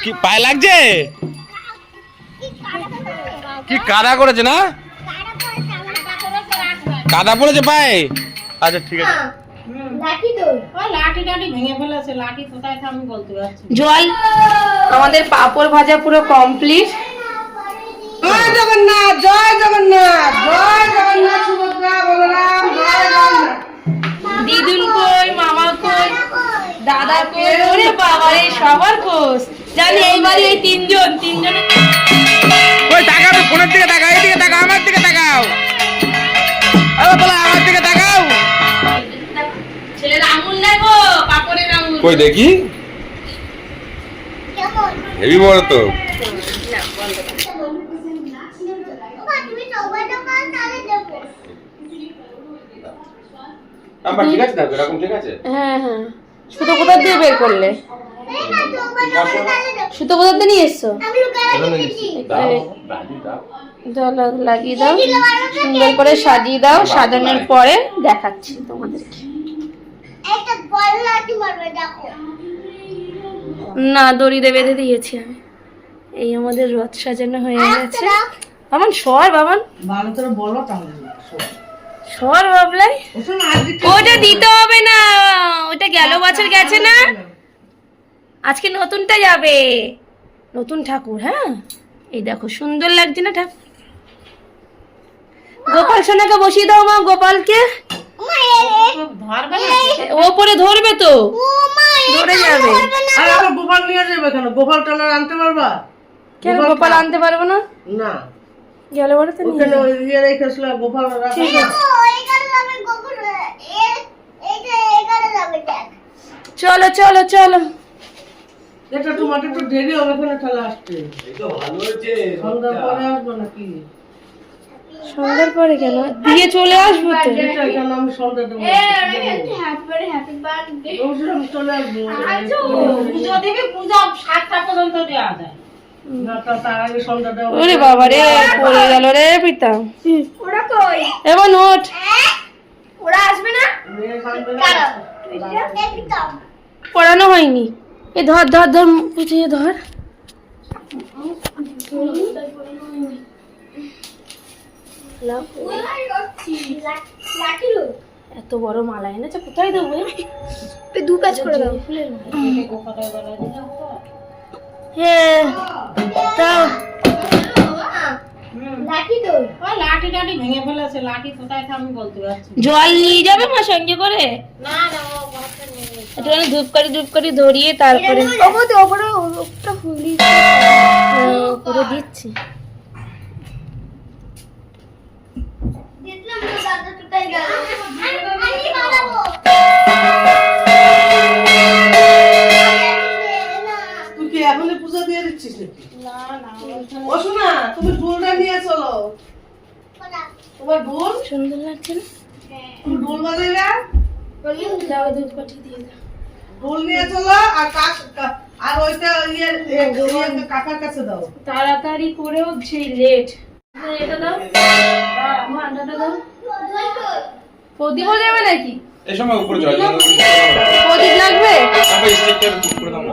কি পায়ে লাগছে? কি কাদা করেছে না? কাদা পড়েছে পায়ে? আচ্ছা ঠিক আছে। জল আমাদের পাপড় ভাজা পুরো কমপ্লিট। জয় জগন্নাথ, জয় জগন্নাথ, জয় জগন্নাথ, সুভদ্রা বলরাম, জয় জগন্নাথ। দিদুন কই, মামা কই, দাদা কই, ওরে বাবা রে সবার খোঁজ জানি এইবারই এই তিনজনে ওই তাকাও, ফোনের দিকে তাকাও, এইদিকে তাকাও, আমার দিকে তাকাও। আরে বলো আমার দিকে তাকাও। ছেলের আঙুল দেখো, পাপড়ের আঙুল কই দেখি, হেভি বড় তো। আমার ঠিক আছে না, এরকম ঠিক আছে। হ্যাঁ হ্যাঁ, সুতো কোথা দিয়ে বের করলে? সুতো কোথা দিয়ে নিয়ে এসছো? জল লাগিয়ে দাও, সুন্দর করে সাজিয়ে দাও। সাজানোর পরে দেখাচ্ছি তোমাদেরকে। না, দড়িতে বেঁধে দিয়েছি আমি। এই আমাদের রথ সাজানো হয়ে গেছে। বাবান সর, বাবান ভালো করে বলো তাহলে। সর বাবলাই, ওটা দিতে হবে না, ওটা গেল বছর গেছে না, আজকে নতুনটা যাবে। নতুন ঠাকুর। হ্যাঁ, এই দেখো সুন্দর লাগছে না ঠাকুর? গোপাল সোনাকে বসিয়ে দাও মা, গোপালকে। ওপরে ধরবে তো, ধরে যাবে। আর আবার গোপাল নিয়ে যাবে কেন? গোপাল টালার আনতে পারবা? কেন গোপাল আনতে পারবো না? না, গেল বড় তো নিয়ে ওখানে ওই ইয়ে রেখেছিল গোপাল রাখা। ঠিক আছে, চলো চলো চলো। এটা তোমার একটু দেরি হবে, ওখানে ঠেলা আসতে। সন্ধ্যার পরে আসবো নাকি? সন্ধ্যার পরে কেন? দিয়ে চলে আসবো তো। এটা কেন আমি সন্ধ্যা দেবো? আমি চলে আসবো। না, তার আগে সন্ধ্যা দেবো। ওরে বাবা রে, পড়ে গেল রে পিতা। এবার নোট মেয়ে কাঁদবে না? পড়ানো হয়নি। এ ধর ধর ধর, বুঝিয়ে ধর। এত বড় মালা এনেছে, কোথায় দেবো? দু কাজ করে দাও। হ্যাঁ, তাও জল নিয়ে যাবে মা সঙ্গে করে? একটুখানি ধূপকাঠি ধরিয়ে তারপরে উপরে দিচ্ছি। তুই কি এখনই পূজা দিয়ে দিচ্ছিস নাকি? ও শোনা, তুমি ঢোলটা নিয়ে চলো। তোমার ঢোল সুন্দর লাগছে না? তুমি ঢোল বাজাইবে? দাও, ধূপকাঠি দিয়ে দাও। ঢোল নিয়ে চলো। আর ওইটা কাকার কাছে দাও। তাড়াতাড়ি করেও সেই লেট। এটা দাও, ভান্ডাটা দাও। প্রদীপও দেবে নাকি? এই সময় উপরে জল জল প্রদীপ লাগবে? আবার স্টিকটা ঠিক করে দাও না।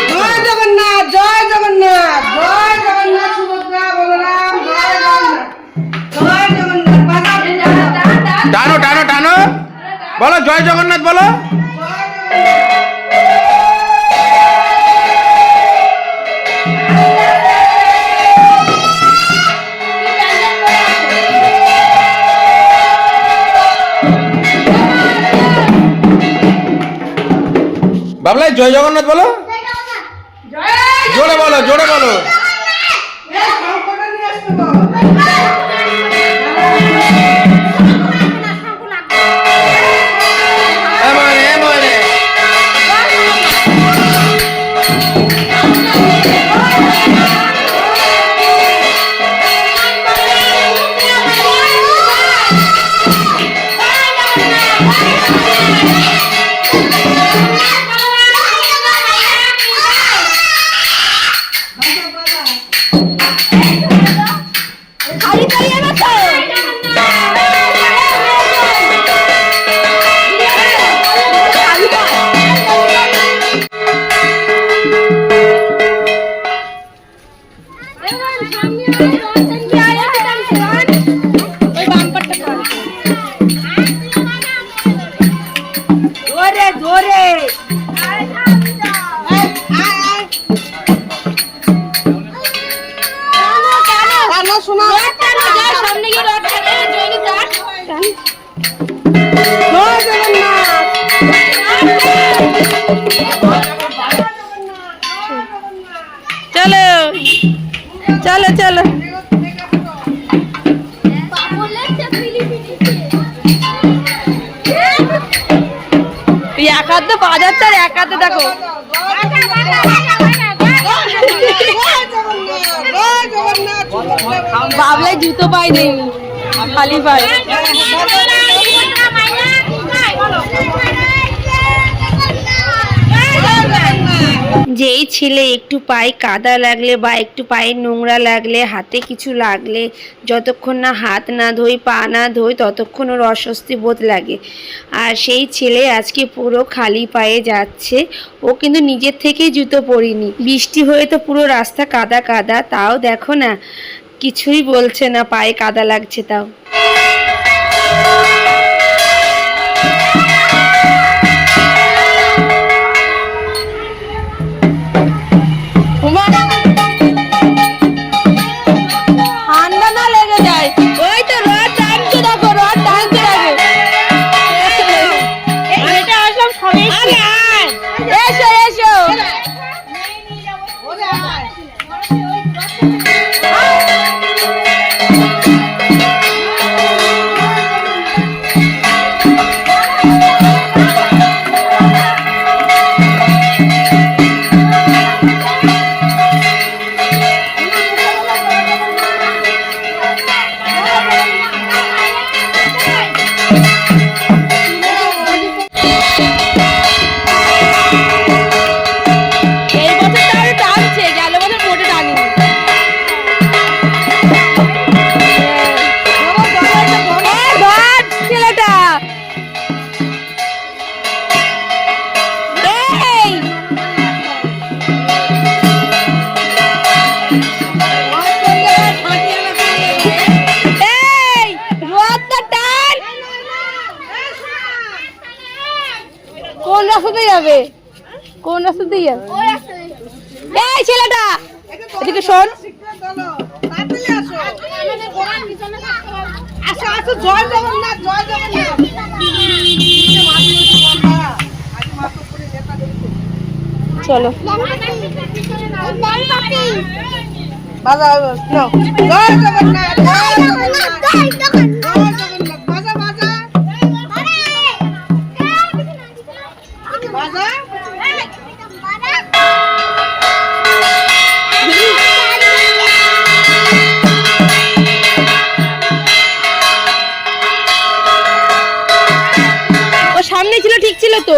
জয় জগন্নাথ, জয় জগন্নাথ, জয় জগন্নাথ, সুভদ্রা বলরাম, জয় জগন্নাথ, জয় জগন্নাথ। টানো টানো টানো, বলো জয় জগন্নাথ বলো। বাবলাই জয় জগন্নাথ বলো, জোরে বলো, জোরে বলো। চলো চলো চলো, এক হাতে বাজাচ্ছে আর এক হাতে দেখো বাবলাই জুতো পাইনি, খালি পাই। যেই ছেলে একটু পায়ে কাদা লাগলে বা একটু পায়ে নোংরা লাগলে, হাতে কিছু লাগলে, যতক্ষণ না হাত না ধোই, পা না ধোই, ততক্ষণ ওর অস্বস্তি বোধ লাগে। আর সেই ছেলে আজকে পুরো খালি পায়ে যাচ্ছে। ও কিন্তু নিজের থেকেই জুতো পরিনি, বৃষ্টি হয়ে তো পুরো রাস্তা কাদা কাদা, তাও দেখো না কিছুই বলছে না, পায়ে কাদা লাগছে তাও। ঠান্ডা না লেগে যায়, ওই তো রড টানছে, দেখো রড টানছে, এসো এসো। কোন রাস্তাতে যাবে, কোন রাস্তাতে যাবে? এই ছেলেটা এদিকে শোন, জয় জগন্নাথ, জয় জগন্নাথ। চলো বাজা, জয় জগন্নাথ, জয় জগন্নাথ, জয় জগন্নাথ, বাজা বাজা বাজা। ও সামনে ছিল, ঠিক ছিল তো,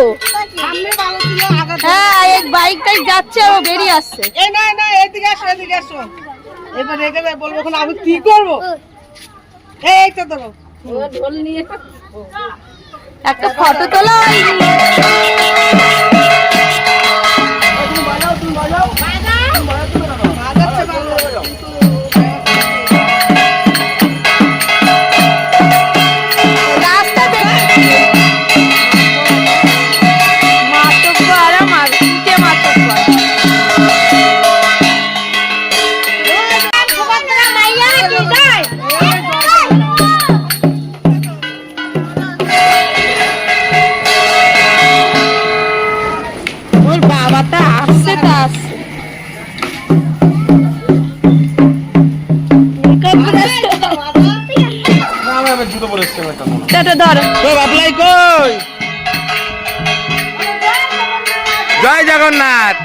হ্যাঁ এক বাইক টাইক যাচ্ছে আর ও বেরিয়ে আসছে। এই না না, এদিকে আসো, এদিকে আসো। এবার রেখে দেয়, বলবো এখন আমি কি করবো। এই তো ধরো, ঢোল নিয়ে একটা ফটো তোলা হয়নি। তা আসছে। জুতো পরে এসছে টাটা ধরো। বাবলাই কই? জয় জগন্নাথ।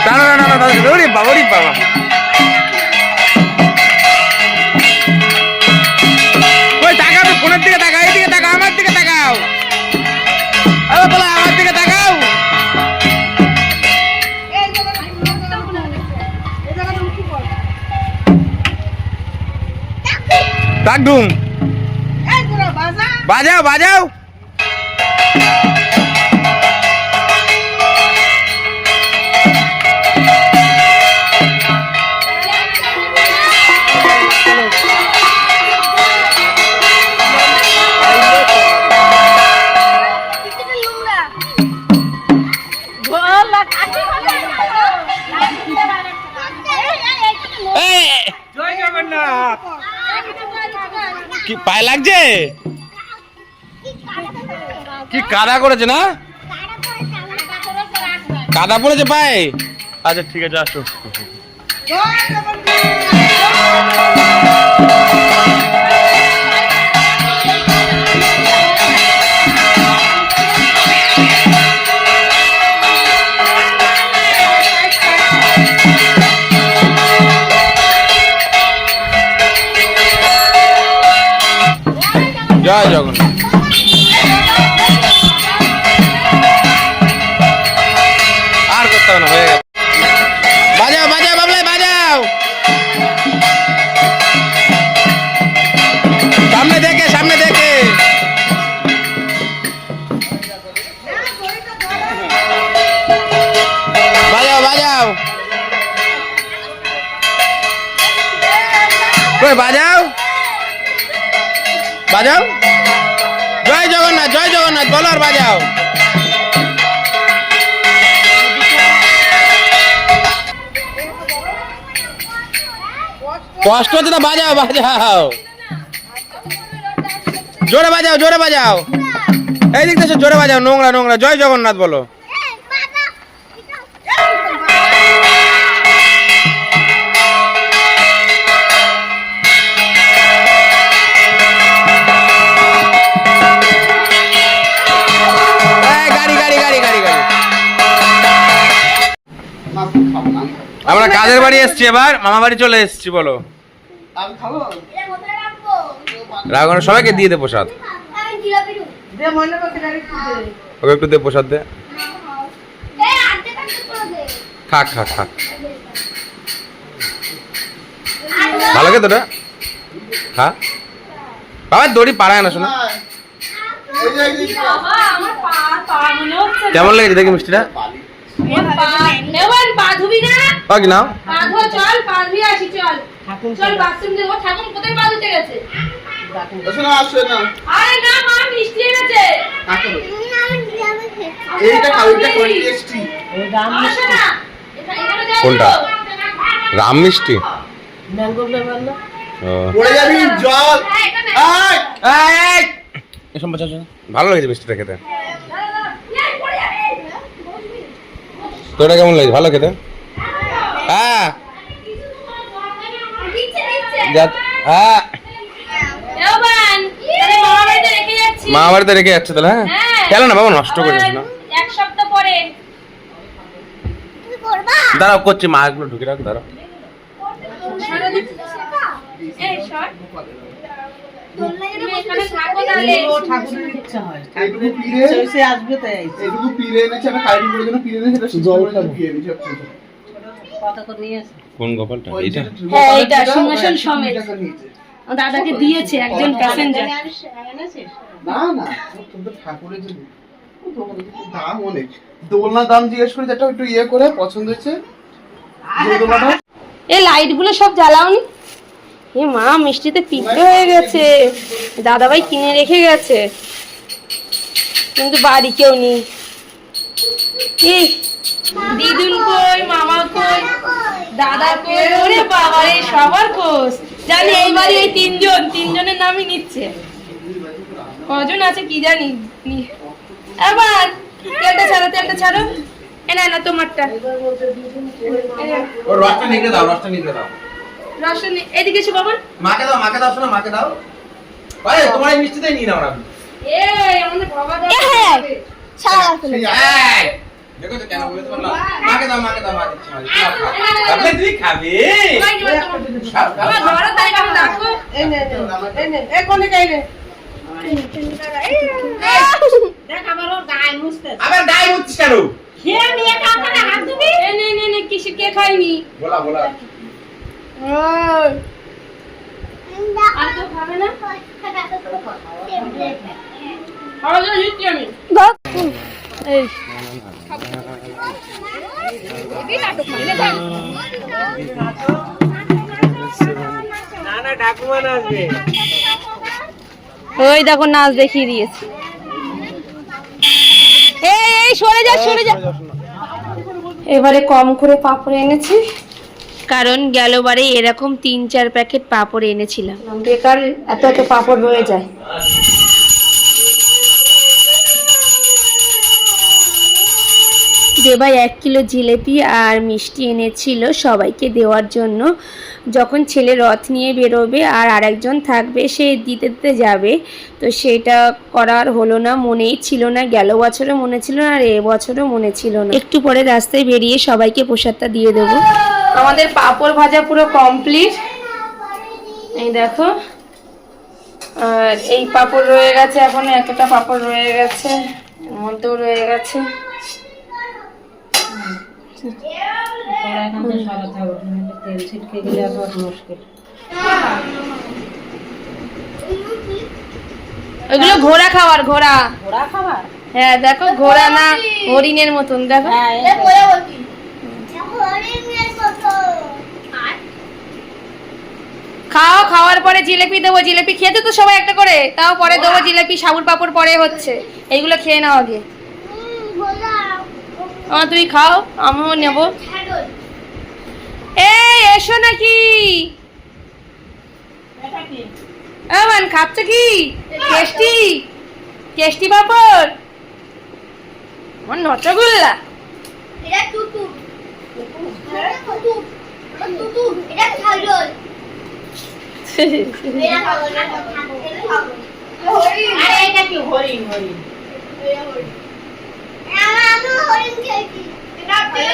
টানো টানো টানো টানো। ওরে বাবা, ওরে বাবা। ওই তাকাও, ফোনের দিকে তাকাও, এইদিকে তাকাও, আমার দিকে তাকাও। আরে বলা, আমার দিকে তাকাও। ডাকডুম বাজাও বাজাও। জয় জগন্নাথ। কি পায়ে লাগছে? কি কাদা করেছে না? কাদা পড়েছে পায়ে? আচ্ছা ঠিক আছে, আসো। জয় জগন্নাথ। আর করতে হবে না, হয়ে গেছে। বাজাও বাজাও বাবলাই বাজাও। সামনে দেখে, সামনে দেখে। বাজাও বাজাও। কই বাজাও বাজাও। জয় জগন্নাথ, জয় জগন্নাথ বলো আর বাজাও। কষ্ট হচ্ছে না, বাজাও বাজাও। জোরে বাজাও, জোরে বাজাও। এই দিক থেকে জোরে বাজাও, নোংরা নোংরা। জয় জগন্নাথ বলো। আমরা কাজের বাড়ি এসছি, এবার মামা বাড়ি চলে এসছি। বলো রাখো, সবাইকে দিয়ে দে প্রসাদ। ওকে একটু দে প্রসাদ দে। খাক খাক খাক। ভালো খেতে ওটা? খা। বাবা দড়ি পাড়ায় না, শোনা। কেমন লেগেছে দেখি মিষ্টিটা? নাও। কোনটা? রাম মিষ্টি? ভালো লেগেছে মিষ্টিটা খেতে। তোরা কেমন লাগছে? ভালো খেতে? হ্যাঁ হ্যাঁ, মামা বাড়িতে রেখে যাচ্ছে তাহলে। হ্যাঁ খেলো না বাবা, নষ্ট করে দিস না। এক সপ্তাহ পরে দাঁড়াও, করছি। মা এগুলো ঢুকে রাখ, দাঁড়াও। কোন গোপালটা? এইটা? হ্যাঁ এইটা সিংহাসন সমেত দাদাকে দিয়েছে একজন প্যাসেঞ্জার। না না, তোদের ঠাকুরের যে দাম অনেক। দোলনা দাম জিজ্ঞেস করে, যেটা একটু ইয়ে করে পছন্দ হয়েছে। এই লাইট গুলো সব জ্বালাওনি? এ মা, মিষ্টিতে পিঁপড়ে হয়ে গেছে। দাদাভাই কিনে রেখে গেছে, কিন্তু বাড়ি কেউ নেই। দিদুন কই, মামা কই, দাদা কই? ওরে বাবা রে, সবার খোঁজ জানি। এই বাড়ি এই তিনজনের নামই নিচ্ছে। কজন আছে কি জানি। এবার তেলটা ছাড়ো এ না তোমারটা ও রসটা নিতে দাও রসটা এদিকে এসো বাবা মাকে দাও শোনা মাকে দাও ভাই তোমার এই মিষ্টিটাই নিয়ে নাও না আমাদের বাবা দাও এই দেখো তো কেন বলে তোমার মাকে দাও মা দিচ্ছি তাহলে তুই খাবে ঘরে তাই আমি দেখো এই নে এই কোনে গাইলে আবার গায়ে মুচ্ছিস কেন নে কিসে কে খাইনি বলা আর তো খাবে না খাওয়া দাওয়া দিচ্ছি আমি এই ওই দেখো নাচ দেখিয়ে দিয়েছে এই সরে যা এবারে কম করে পাপড় এনেছি কারণ গেলবারে এরকম 3-4 প্যাকেট পাপড় এনেছিলাম বেকার এত পাপড় রয়ে যায় দেবাই 1 কিলো জিলেপি আর মিষ্টি এনেছিল সবাইকে দেওয়ার জন্য যখন ছেলে রথ নিয়ে বেরোবে আর আরেকজন থাকবে সে দিতে যাবে তো সেটা করার হলো না মনেই ছিল না গেল বছরও মনে ছিল না আর এবছরও মনে ছিল না একটু পরে রাস্তায় বেরিয়ে সবাইকে প্রসাদটা দিয়ে দেবো আমাদের পাঁপড় ভাজা পুরো কমপ্লিট এই দেখো আর এই পাঁপড় রয়ে গেছে এখন একটা পাঁপড় রয়ে গেছে এর মধ্যেও রয়ে গেছে ওইগুলো ঘোড়া খাবার হ্যাঁ দেখো ঘোড়া না হরিণের মতন দেখো খাওয়ার পরে জিলিপি দেবো জিলিপি খেতে তো সবাই একটা করে তাও পরে দেবো জিলিপি সাবুর পাপড় পরে হচ্ছে এইগুলো খেয়ে নাও আগে তুই খাও আমিও নেব এই এসো নাকি মান খাচ্ছ কি টেস্টি পাপড় আমার নটগুল্লা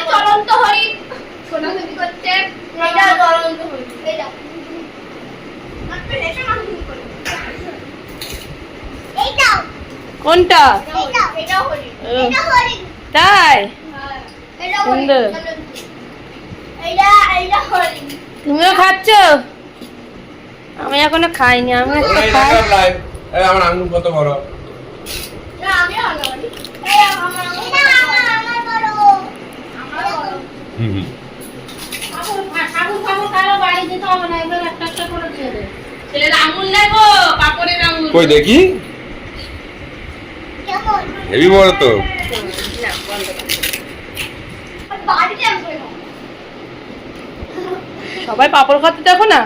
চলন্ত হরিণ সোনাঝুরি করছে কোনটা তাই সুন্দর তুমিও খাচ্ছ আমি এখনো খাইনি আমি একটা খাই আমার আঙ্গুল কত বড় কই দেখি হেভি বড় তো সবাই পাপড় খাতে দেখো না